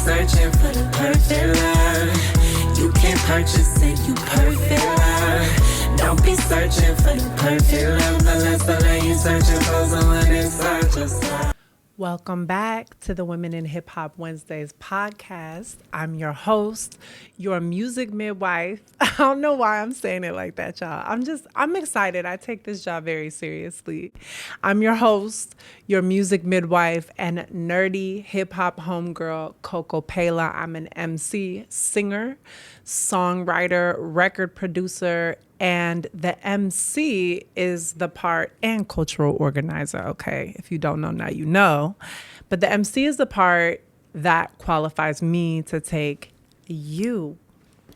searching for the perfect love. You can't purchase it, you perfect love. Don't be searching for the perfect love unless the lane you searching for someone inside yourself. Welcome back to the Women in Hip Hop Wednesdays podcast. I'm your host, your music midwife. I don't know why I'm saying it like that, y'all. I'm excited. I take this job very seriously. I'm your host, your music midwife, and nerdy hip hop homegirl, Coco Peila. I'm an MC, singer, songwriter, record producer, and the MC is the part, and cultural organizer, okay? If you don't know now, you know. But the MC is the part that qualifies me to take you,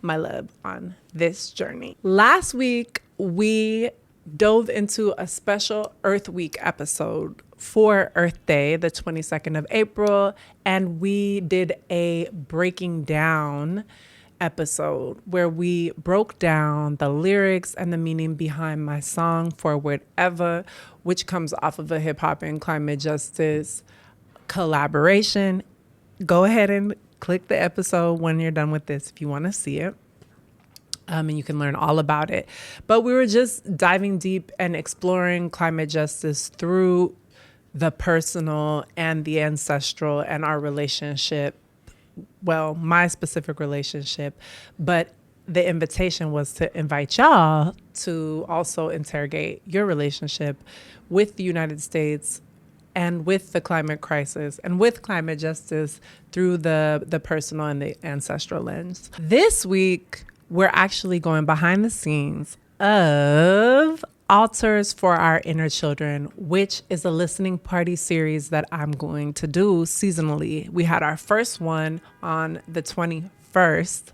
my love, on this journey. Last week, we dove into a special Earth Week episode for Earth Day, the 22nd of April, and we did a breaking down episode where we broke down the lyrics and the meaning behind my song Forward Ever, which comes off of a hip hop and climate justice collaboration. Go ahead and click the episode when you're done with this if you want to see it. And you can learn all about it. But we were just diving deep and exploring climate justice through the personal and the ancestral and our relationship. Well, my specific relationship, but the invitation was to invite y'all to also interrogate your relationship with the United States and with the climate crisis and with climate justice through the personal and the ancestral lens. This week, we're actually going behind the scenes of ALTARS for Our Inner Children, which is a listening party series that I'm going to do seasonally. We had our first one on the 21st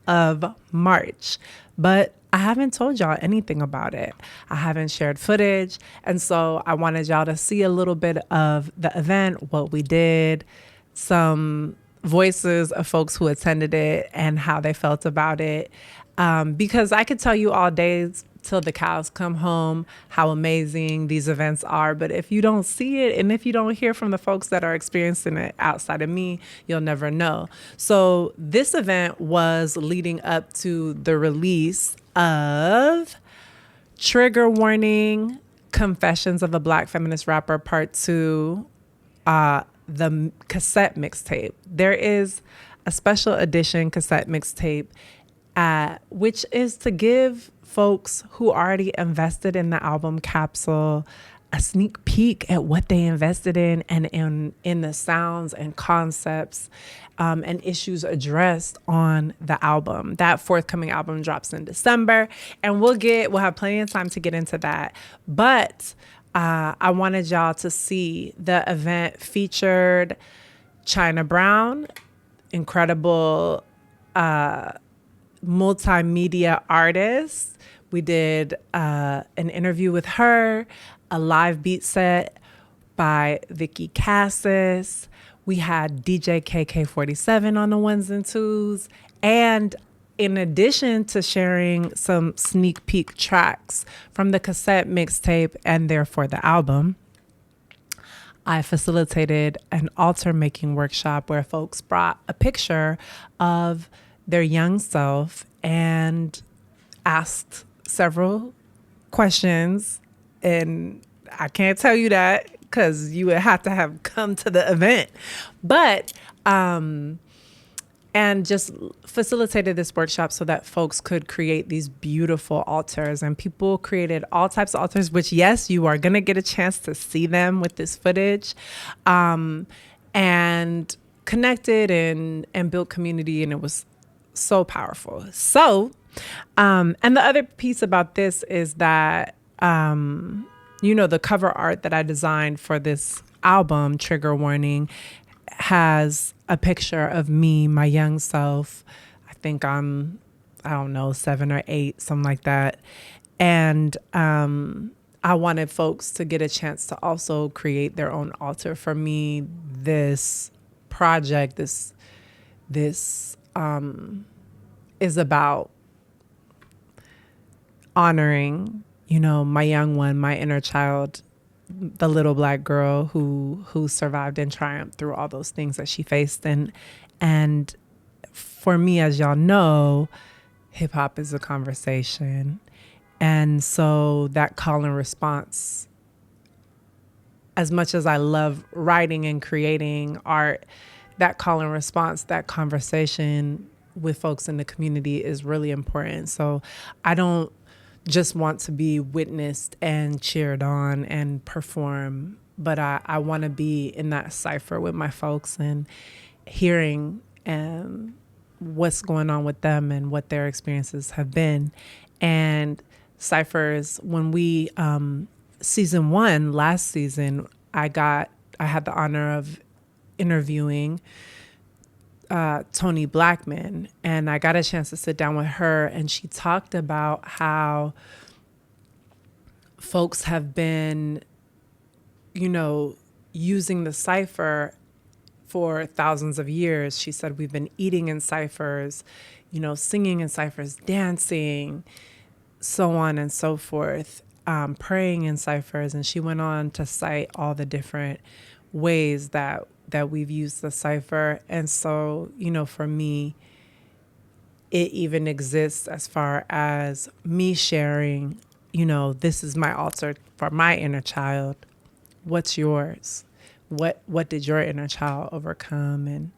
of March, but I haven't told y'all anything about it. I haven't shared footage. And so I wanted y'all to see a little bit of the event, what we did, some voices of folks who attended it and how they felt about it. Because I could tell you all days till the cows come home how amazing these events are. But if you don't see it and if you don't hear from the folks that are experiencing it outside of me, you'll never know. So this event was leading up to the release of Trigger Warning, Confessions of a Black Feminist Rapper Part 2, the cassette mixtape. There is a special edition cassette mixtape, which is to give folks who already invested in the album capsule a sneak peek at what they invested in and in the sounds and concepts and issues addressed on the album. That forthcoming album drops in December, and we'll have plenty of time to get into that. But I wanted y'all to see the event featured China Brown, incredible multimedia artist. We did an interview with her, a live beat set by Vicky, Casis. We had DJ Kaykay47 on the ones and twos. And in addition to sharing some sneak peek tracks from the cassette mixtape and therefore the album, I facilitated an altar making workshop where folks brought a picture of their young self and asked several questions. And I can't tell you that because you would have to have come to the event. But, and just facilitated this workshop so that folks could create these beautiful altars. And people created all types of altars, which, yes, you are going to get a chance to see them with this footage. And connected and built community, and it was so powerful. So, and the other piece about this is that, the cover art that I designed for this album, Trigger Warning, has a picture of me, my young self. I think I'm, 7 or 8, something like that. And I wanted folks to get a chance to also create their own altar. For me, this project, this is about honoring, my young one, my inner child, the little Black girl who survived and triumphed through all those things that she faced, and And for me, as y'all know, hip hop is a conversation. And so that call and response, as much as I love writing and creating art, that call and response, that conversation with folks in the community is really important. So I don't just want to be witnessed and cheered on and perform, but I want to be in that cipher with my folks and hearing what's going on with them and what their experiences have been. And ciphers, when we, season 1, last season, I had the honor of interviewing Toni Blackman, and I got a chance to sit down with her, and she talked about how folks have been, using the cipher for thousands of years. She said we've been eating in ciphers, singing in ciphers, dancing, so on and so forth, praying in ciphers. And she went on to cite all the different ways that we've used the cipher. And so, for me, it even exists as far as me sharing, this is my altar for my inner child. What's yours? What did your inner child overcome?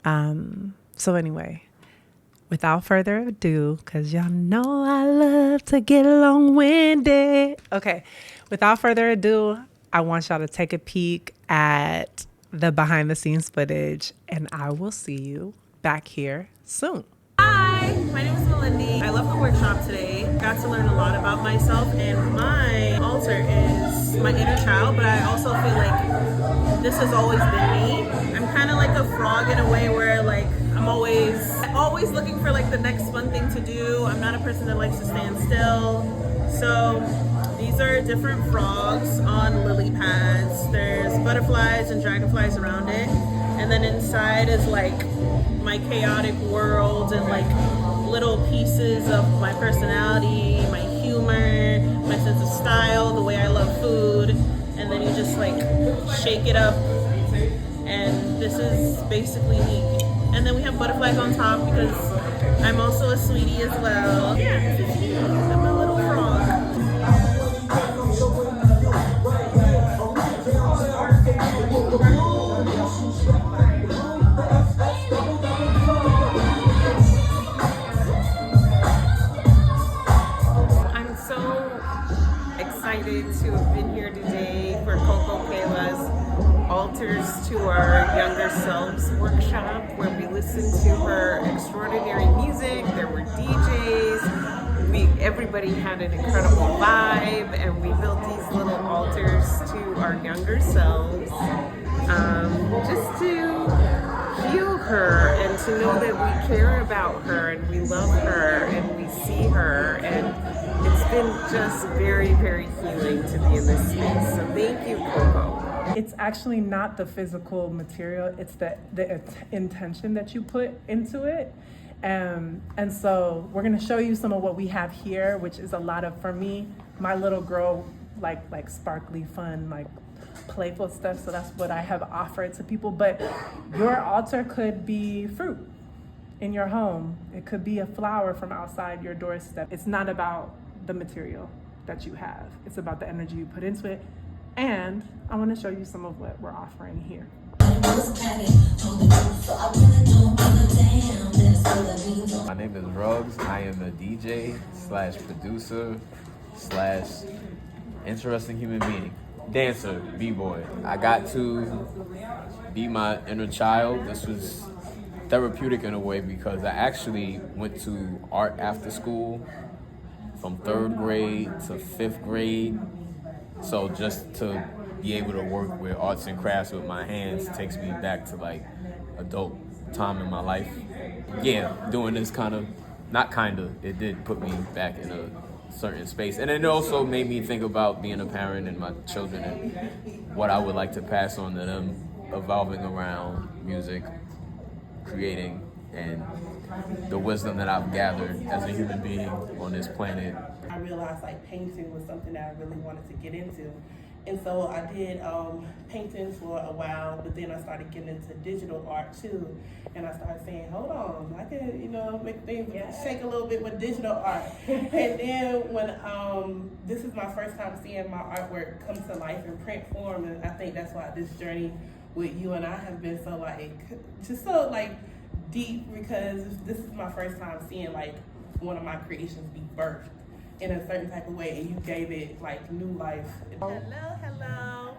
And so anyway, without further ado, because y'all know I love to get long-winded. Okay, without further ado, I want y'all to take a peek at the behind the scenes footage, and I will see you back here soon. Hi, my name is Melindy. I love the workshop today. Got to learn a lot about myself, and my altar is my inner child, but I also feel like this has always been me. I'm kind of like a frog in a way where like I'm always looking for like the next fun thing to do. I'm not a person that likes to stand still. So these are different frogs on lily pads. There's butterflies and dragonflies around it. And then inside is like my chaotic world and like little pieces of my personality, my humor, my sense of style, the way I love food. And then you just like shake it up. And this is basically me. And then we have butterflies on top because I'm also a sweetie as well. Yeah, this is me. I'm a little frog. I'm so excited to have been here today for Coco Peila's Altars to Our Younger Selves workshop, where we listened to her extraordinary music. There were DJs. Everybody had an incredible vibe, and we built these little altars to our younger selves, just to heal her and to know that we care about her and we love her and we see her. And it's been just very, very healing to be in this space. So thank you, Coco. It's actually not the physical material, it's the intention that you put into it. And so we're gonna show you some of what we have here, which is a lot of, for me, my little girl, like sparkly, fun, like playful stuff. So that's what I have offered to people. But your altar could be fruit in your home. It could be a flower from outside your doorstep. It's not about the material that you have. It's about the energy you put into it. And I want to show you some of what we're offering here. My name is RUGGZ. I am a DJ / producer / interesting human being. Dancer, b-boy. I got to be my inner child. This was therapeutic in a way because I actually went to art after school from 3rd grade to 5th grade. So just to be able to work with arts and crafts with my hands takes me back to like adult time in my life. Yeah, doing this it did put me back in a certain space. And it also made me think about being a parent and my children and what I would like to pass on to them, evolving around music, creating, and the wisdom that I've gathered as a human being on this planet. I realized like painting was something that I really wanted to get into. And so I did paintings for a while, but then I started getting into digital art too. And I started saying, hold on, I can, you know, make things shake a little bit with digital art. And then when this is my first time seeing my artwork come to life in print form, and I think that's why this journey with you and I have been so like deep, because this is my first time seeing like one of my creations be birthed in a certain type of way, and you gave it like new life. Hello.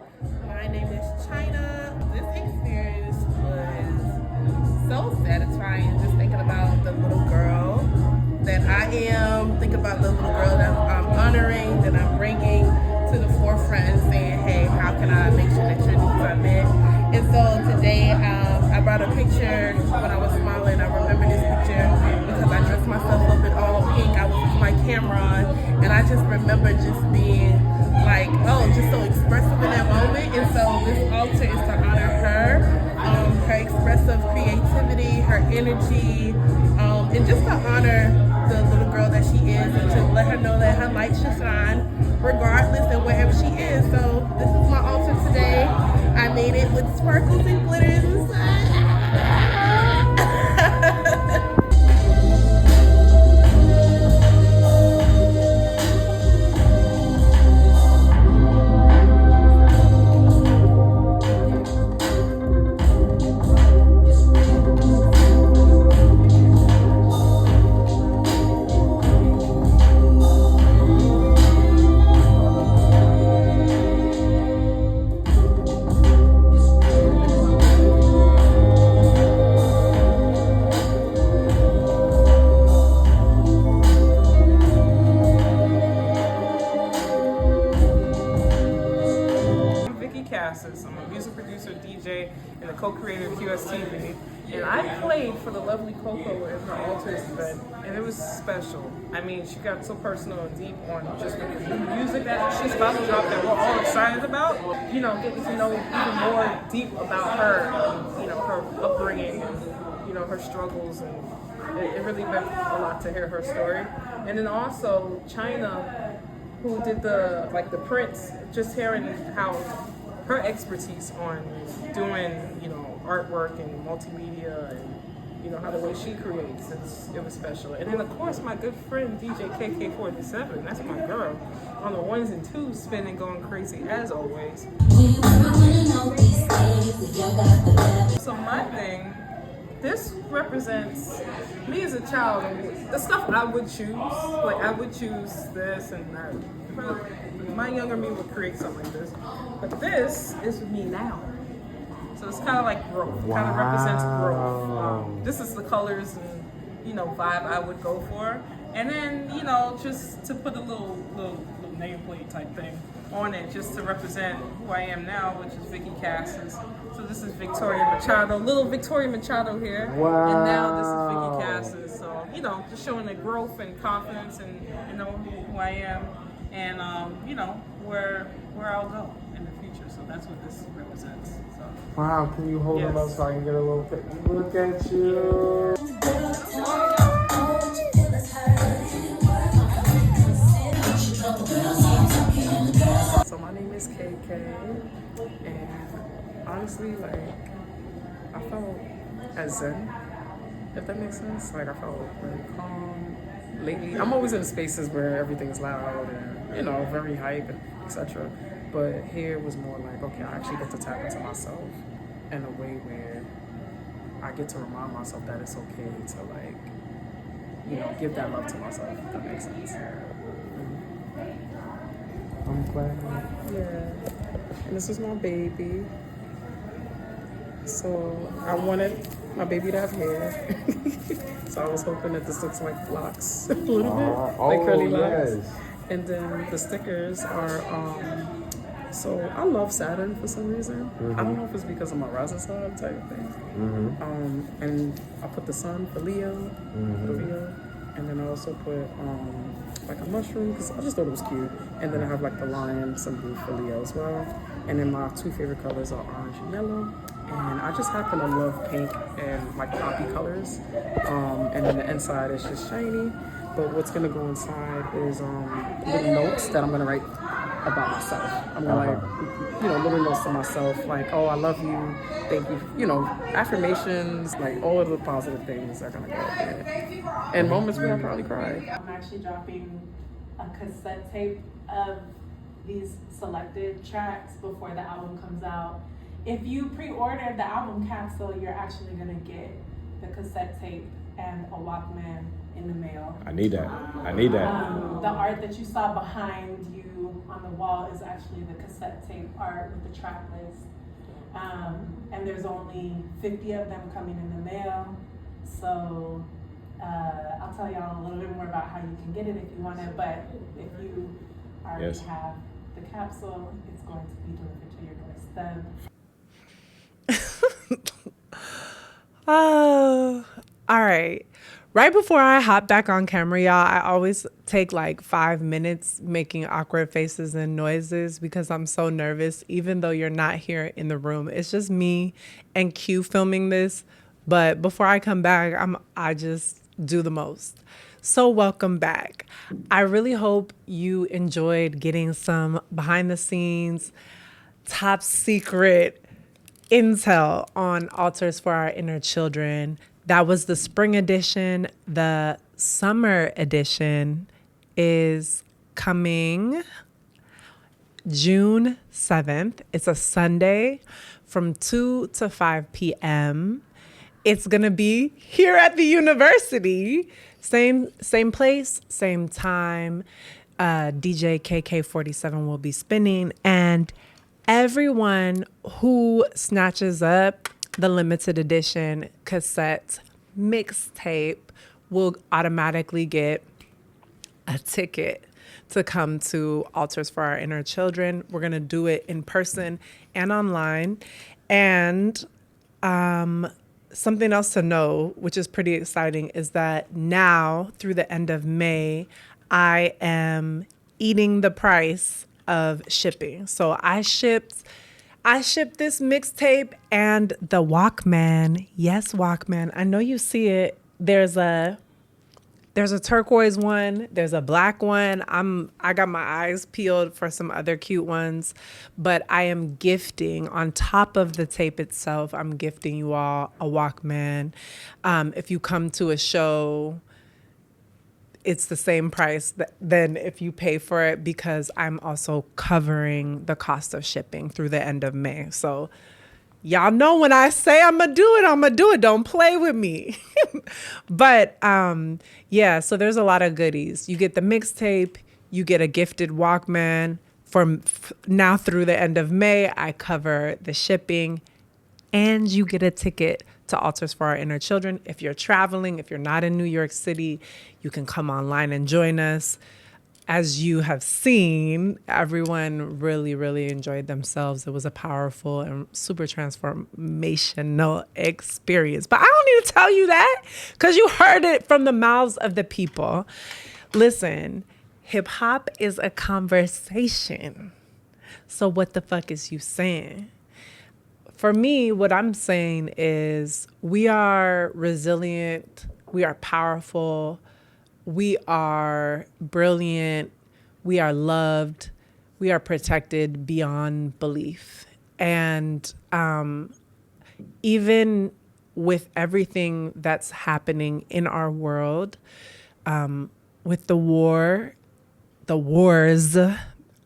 My name is China. This experience was so satisfying, just thinking about the little girl that I am, thinking about the little girl that I'm honoring, that I'm bringing to the forefront and saying, hey, how can I make sure that your needs are met? And so today I brought a picture when I was smiling. I remember this picture because I dressed myself up in all pink. I was with my camera on, and I just remember just being like, oh, just so expressive in that moment. And so this altar is to honor her, her expressive creativity, her energy, and just to honor the little girl that she is, and to let her know that her light should shine regardless and wherever she is. So this is my altar today. I made it with sparkles and glitters inside. Casis. I'm a music producer, DJ, and a co-creator of QSTV. And I played for the lovely Coco in her ALTARS event, and it was special. I mean, she got so personal and deep on just the music that she's about to drop that we're all excited about. You know, getting to know even more deep about her, and, you know, her upbringing, and, you know, her struggles, and it really meant a lot to hear her story. And then also China, who did the prints, just hearing how her expertise on doing, you know, artwork and multimedia, and, you know, how the way she creates, it was special. And then of course my good friend DJ Kaykay47, that's my girl, on the ones and twos, spinning, going crazy as always. So my thing, this represents me as a child, and the stuff I would choose. Like I would choose this and that. My younger me would create something like this. But this is me now. So it's kind of like growth. Wow. Kind of represents growth. This is the colors and, you know, vibe I would go for. And then, you know, just to put a little nameplate type thing on it, just to represent who I am now, which is Vicky Casis. So this is Victoria Machado, little Victoria Machado here. Wow. And now this is Vicky Casis. So, you know, just showing the growth and confidence and knowing who I am, and you know, where I'll go in the future. So that's what this represents. So. Wow, can you hold them up so I can get a little pic? Look at you. So my name is Kaykay, and honestly, like, I felt as zen, if that makes sense. Like, I felt very calm. Lately, I'm always in spaces where everything's loud and, you know, very hype and etc. But here was more like, okay, I actually get to tap into myself in a way where I get to remind myself that it's okay to, like, you know, give that love to myself, if that makes sense. I'm glad. Yeah. And this is my baby. So I wanted my baby to have hair. So I was hoping that this looks like locks a little bit, like curly locks. Yes. And then the stickers are, so I love Saturn for some reason. I don't know if it's because of my rising sign type of thing. And I put the sun for Leo, and then I also put like a mushroom, because I just thought it was cute. And then I have like the lion symbol for Leo as well. And then my two favorite colors are orange and yellow. And I just happen to love pink and like poppy colors. And then the inside is just shiny. But what's gonna go inside is little notes that I'm gonna write about myself. I'm gonna like, little notes to myself, like, oh, I love you, thank you, affirmations, like all of the positive things are gonna go up there. And moments where I probably cry. I'm actually dropping a cassette tape of these selected tracks before the album comes out. If you pre-order the album capsule, you're actually gonna get the cassette tape and a Walkman in the mail. I need that. The art that you saw behind you on the wall is actually the cassette tape art with the track list. And there's only 50 of them coming in the mail. So I'll tell y'all a little bit more about how you can get it if you want it, but if you already have the capsule, it's going to be delivered to your doorstep. Oh, all right. Right before I hop back on camera, y'all, I always take like 5 minutes making awkward faces and noises because I'm so nervous, even though you're not here in the room. It's just me and Q filming this. But before I come back, I just do the most. So welcome back. I really hope you enjoyed getting some behind the scenes, top secret intel on Altars for Our Inner Children. That was the spring edition. The summer edition is coming June 7th. It's a Sunday from 2 to 5 p.m. It's going to be here at the university. Same place, same time. DJ Kaykay47 will be spinning, and everyone who snatches up the limited edition cassette mixtape will automatically get a ticket to come to Altars for Our Inner Children. We're going to do it in person and online. And something else to know, which is pretty exciting, is that now through the end of May, I am eating the price of shipping. So I shipped this mixtape and the Walkman. Yes, Walkman. I know you see it. There's a turquoise one. There's a black one. I got my eyes peeled for some other cute ones, but I am gifting on top of the tape itself. I'm gifting you all a Walkman. If you come to a show, it's the same price than if you pay for it, because I'm also covering the cost of shipping through the end of May. So y'all know when I say I'm going to do it, I'm going to do it. Don't play with me. But yeah, so there's a lot of goodies. You get the mixtape, you get a gifted Walkman. From now through the end of May, I cover the shipping, and you get a ticket to Altars for Our Inner Children. If you're traveling, if you're not in New York City, you can come online and join us. As you have seen, everyone really, really enjoyed themselves. It was a powerful and super transformational experience. But I don't need to tell you that because you heard it from the mouths of the people. Listen, hip hop is a conversation. So what the fuck is you saying? For me, what I'm saying is we are resilient, we are powerful, we are brilliant, we are loved, we are protected beyond belief. And even with everything that's happening in our world, with the wars,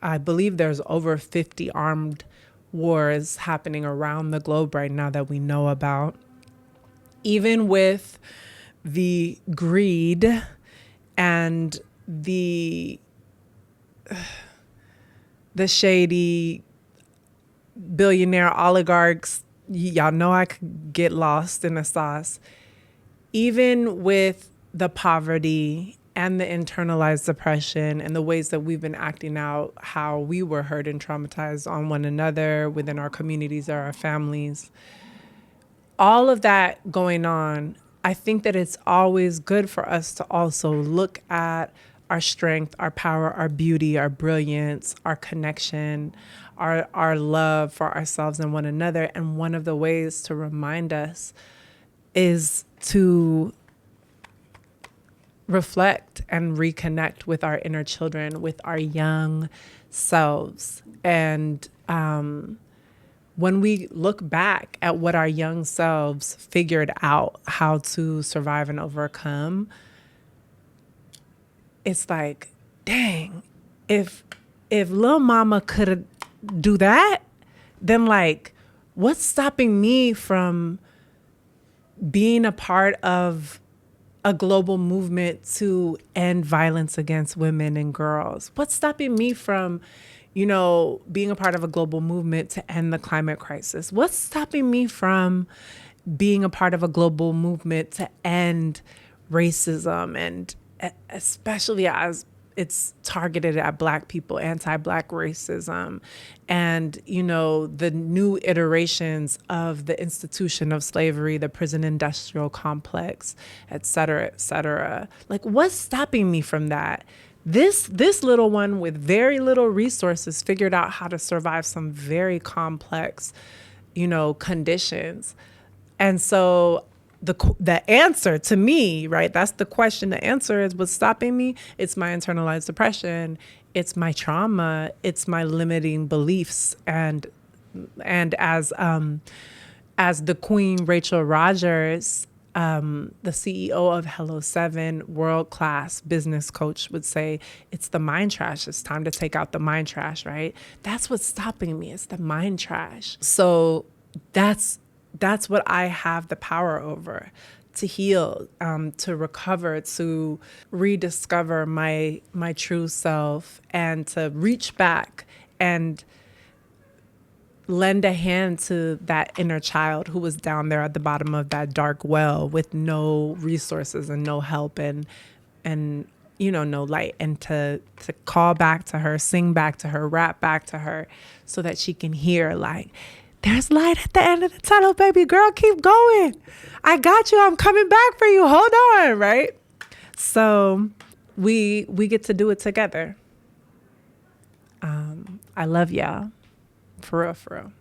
I believe there's over 50 armed wars happening around the globe right now that we know about. Even with the greed and the shady billionaire oligarchs, y'all know I could get lost in the sauce. Even with the poverty and the internalized depression and the ways that we've been acting out, how we were hurt and traumatized on one another, within our communities or our families, all of that going on, I think that it's always good for us to also look at our strength, our power, our beauty, our brilliance, our connection, our love for ourselves and one another. And one of the ways to remind us is to reflect and reconnect with our inner children, with our young selves. And when we look back at what our young selves figured out how to survive and overcome, it's like, dang, if Lil Mama could do that, then like, what's stopping me from being a part of a global movement to end violence against women and girls? What's stopping me from, being a part of a global movement to end the climate crisis? What's stopping me from being a part of a global movement to end racism, and especially as it's targeted at Black people, anti-Black racism, and, the new iterations of the institution of slavery, the prison industrial complex, et cetera, et cetera. Like, what's stopping me from that? This little one with very little resources figured out how to survive some very complex, conditions. And so the answer to me, right? That's the question. The answer is, what's stopping me? It's my internalized depression. It's my trauma. It's my limiting beliefs. And as the Queen Rachel Rogers, the CEO of Hello 7, world-class business coach, would say, it's the mind trash. It's time to take out the mind trash, right? That's what's stopping me. It's the mind trash. So that's what I have the power over, to heal, to recover, to rediscover my true self, and to reach back and lend a hand to that inner child who was down there at the bottom of that dark well with no resources and no help and no light, and to call back to her, sing back to her, rap back to her, so that she can hear, like, there's light at the end of the tunnel, baby girl. Keep going. I got you. I'm coming back for you. Hold on, right? So we get to do it together. I love y'all. For real, for real.